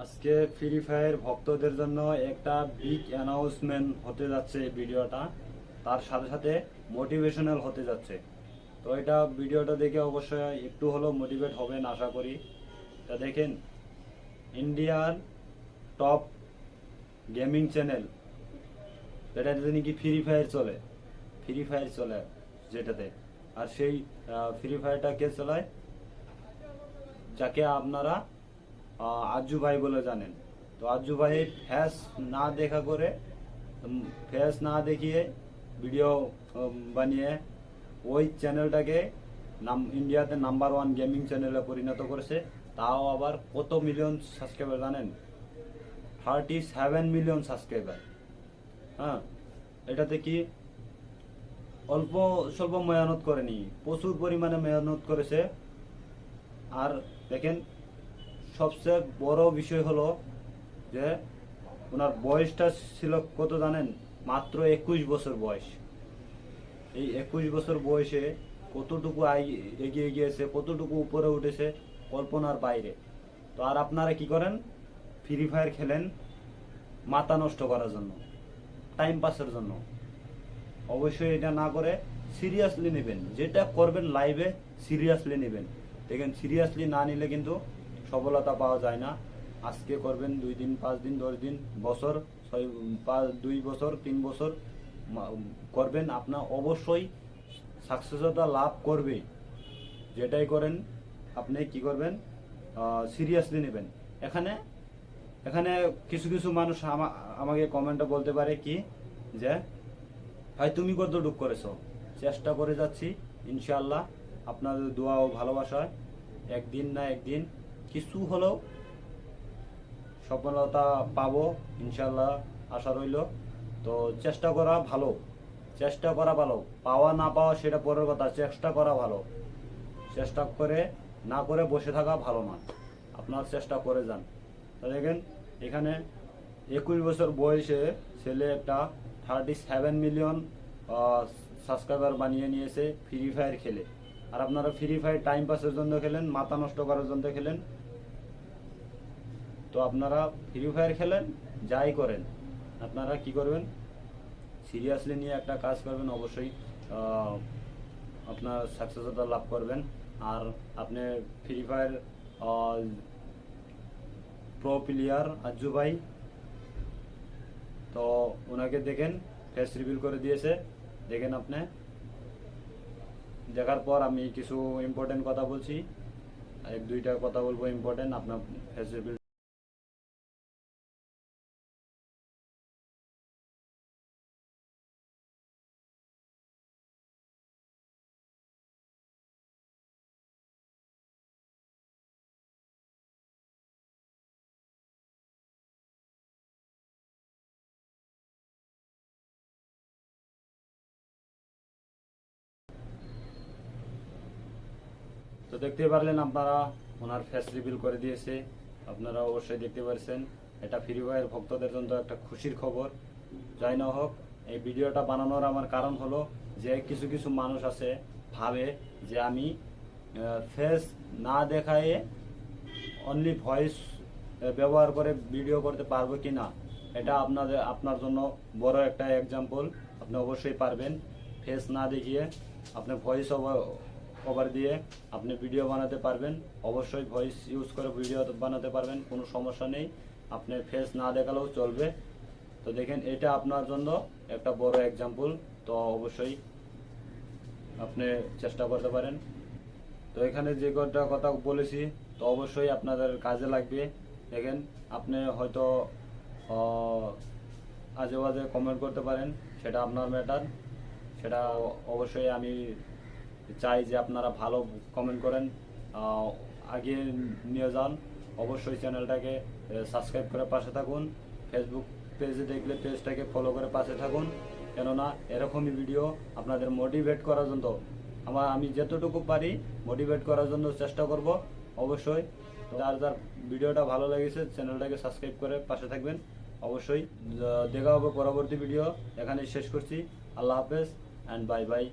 আজকে free fire ভক্তদের জন্য একটা বিগ অ্যানাউন্সমেন্ট হতে যাচ্ছে এই ভিডিওটা। তার সাথে সাথে মোটিভেশনাল হতে যাচ্ছে। তো এটা ভিডিওটা দেখে অবশ্যই একটু হলেও মোটিভেট হবেন আশা করি। তা দেখেন, ইন্ডিয়ার টপ গেমিং চ্যানেল যেটাতে নাকি ফ্রি ফায়ার চলে যেটাতে। আর সেই ফ্রি ফায়ারটা কে চালায়? যাকে আপনারা আজ্জু ভাই বলে জানেন। তো আজ্জু ভাই ফেস না দেখা করে, ফেস না দেখিয়ে ভিডিও বানিয়ে ওই চ্যানেলটাকে ইন্ডিয়াতে নাম্বার ওয়ান গেমিং চ্যানেলে পরিণত করেছে। তাও আবার কত মিলিয়ন সাবস্ক্রাইবার জানেন? 37 মিলিয়ন সাবস্ক্রাইবার। হ্যাঁ, এটাতে কি অল্প স্বল্প মেহনত করেনি, প্রচুর পরিমাণে মেহনত করেছে। আর দেখেন, সবচেয়ে বড় বিষয় হলো যে ওনার বয়সটা ছিল কত জানেন? মাত্র 21 বছর বয়স। এই 21 বছর বয়সে কতটুকু এগিয়ে গিয়েছে, কতটুকু উপরে উঠেছে কল্পনার বাইরে। তো আর আপনারা কি করেন? ফ্রি ফায়ার খেলেন মাথা নষ্ট করার জন্য, টাইম পাসের জন্য। অবশ্যই এটা না করে সিরিয়াসলি নেবেন, যেটা করবেন লাইভে সিরিয়াসলি নেবেন। দেখেন, সিরিয়াসলি না নিলে কিন্তু সফলতা পাওয়া যায় না। আজকে করবেন 2 দিন, 5 দিন, 10 দিন, বছর, 2 বছর, 3 বছর করবেন, আপনার অবশ্যই সাকসেসতা লাভ করবে। যেটাই করেন আপনি কি করবেন? সিরিয়াসলি নেবেন। এখানে এখানে কিছু কিছু মানুষ আমাকে কমেন্টে বলতে পারে কি যে, ভাই তুমি কতটুক করেছো? চেষ্টা করে যাচ্ছি, ইনশাআল্লাহ আপনাদের দোয়া ও ভালোবাসায় একদিন না একদিন কিছু হলেও সফলতা পাবো ইনশাআল্লাহ, আশা রইল। তো চেষ্টা করা ভালো, চেষ্টা করা ভালো। পাওয়া না পাওয়া সেটা পরের কথা, চেষ্টা করা ভালো। চেষ্টা করে না করে বসে থাকা ভালো না, আপনার চেষ্টা করে যান। তো দেখেন, এখানে 21 বছর বয়সে ছেলে একটা 37 মিলিয়ন সাবস্ক্রাইবার বানিয়ে নিয়েছে ফ্রি ফায়ার খেলে। আর আপনারা ফ্রি ফায়ার টাইম পাসের জন্য খেলেন, মাথা নষ্ট করার জন্য খেলেন। তো আপনারা ফ্রি ফায়ার খেলেন, যাই করেন, আপনারা কি করবেন? সিরিয়াসলি নিয়ে একটা কাজ করবেন, অবশ্যই আপনার সাকসেসতা লাভ করবেন। আর আপনি free fire pro player Ajju ভাই, তো ওনাকে দেখেন ফেস রিভিল করে দিয়েছে। দেখেন, আপনি দেখার পর আমি কিছু ইম্পর্টেন্ট কথা বলছি, 1-2টা কথা বলবো ইম্পর্টেন্ট। আপনার ফেস রিভিল তো দেখতে পারলেন আপনারা, ওনার ফেস রিভিল করে দিয়েছে। আপনারা অবশ্যই দেখতে পারছেন। এটা ফ্রি ফায়ার ভক্তদের জন্য একটা খুশির খবর। যাই না হোক, এই ভিডিওটা বানানোর আমার কারণ হলো যে কিছু কিছু মানুষ আছে ভাবে যে আমি ফেস না দেখায়ে অনলি ভয়েস ব্যবহার করে ভিডিও করতে পারবো কি না। এটা আপনার জন্য বড় একটা এক্সাম্পল। আপনি অবশ্যই পারবেন। ফেস না দেখিয়ে আপনি ভয়েস ওভার দিয়ে আপনি ভিডিও বানাতে পারবেন। অবশ্যই ভয়েস ইউজ করে ভিডিও বানাতে পারবেন, কোনো সমস্যা নেই। আপনি ফেস না দেখালেও চলবে। তো দেখেন, এটা আপনার জন্য একটা বড় এক্সাম্পল। তো অবশ্যই আপনি চেষ্টা করতে পারেন। তো এখানে যে কটা কথা বলেছি, তো অবশ্যই আপনাদের কাজে লাগবে। দেখেন, আপনি হয়তো আজে বাজে কমেন্ট করতে পারেন, সেটা আপনার ম্যাটার। সেটা অবশ্যই আমি চাই যে আপনারা ভালো কমেন্ট করেন, আগে নিয়ে যান। অবশ্যই চ্যানেলটাকে সাবস্ক্রাইব করে পাশে থাকুন। ফেসবুক পেজে দেখলে পেজটাকে ফলো করে পাশে থাকুন, কেননা এরকমই ভিডিও আপনাদের মোটিভেট করার জন্য আমি যতটুকু পারি মোটিভেট করার জন্য চেষ্টা করব। অবশ্যই যার যার ভিডিওটা ভালো লেগেছে চ্যানেলটাকে সাবস্ক্রাইব করে পাশে থাকবেন। অবশ্যই দেখা হবে পরবর্তী ভিডিও। এখানে শেষ করছি। আল্লাহ হাফেজ অ্যান্ড বাই বাই।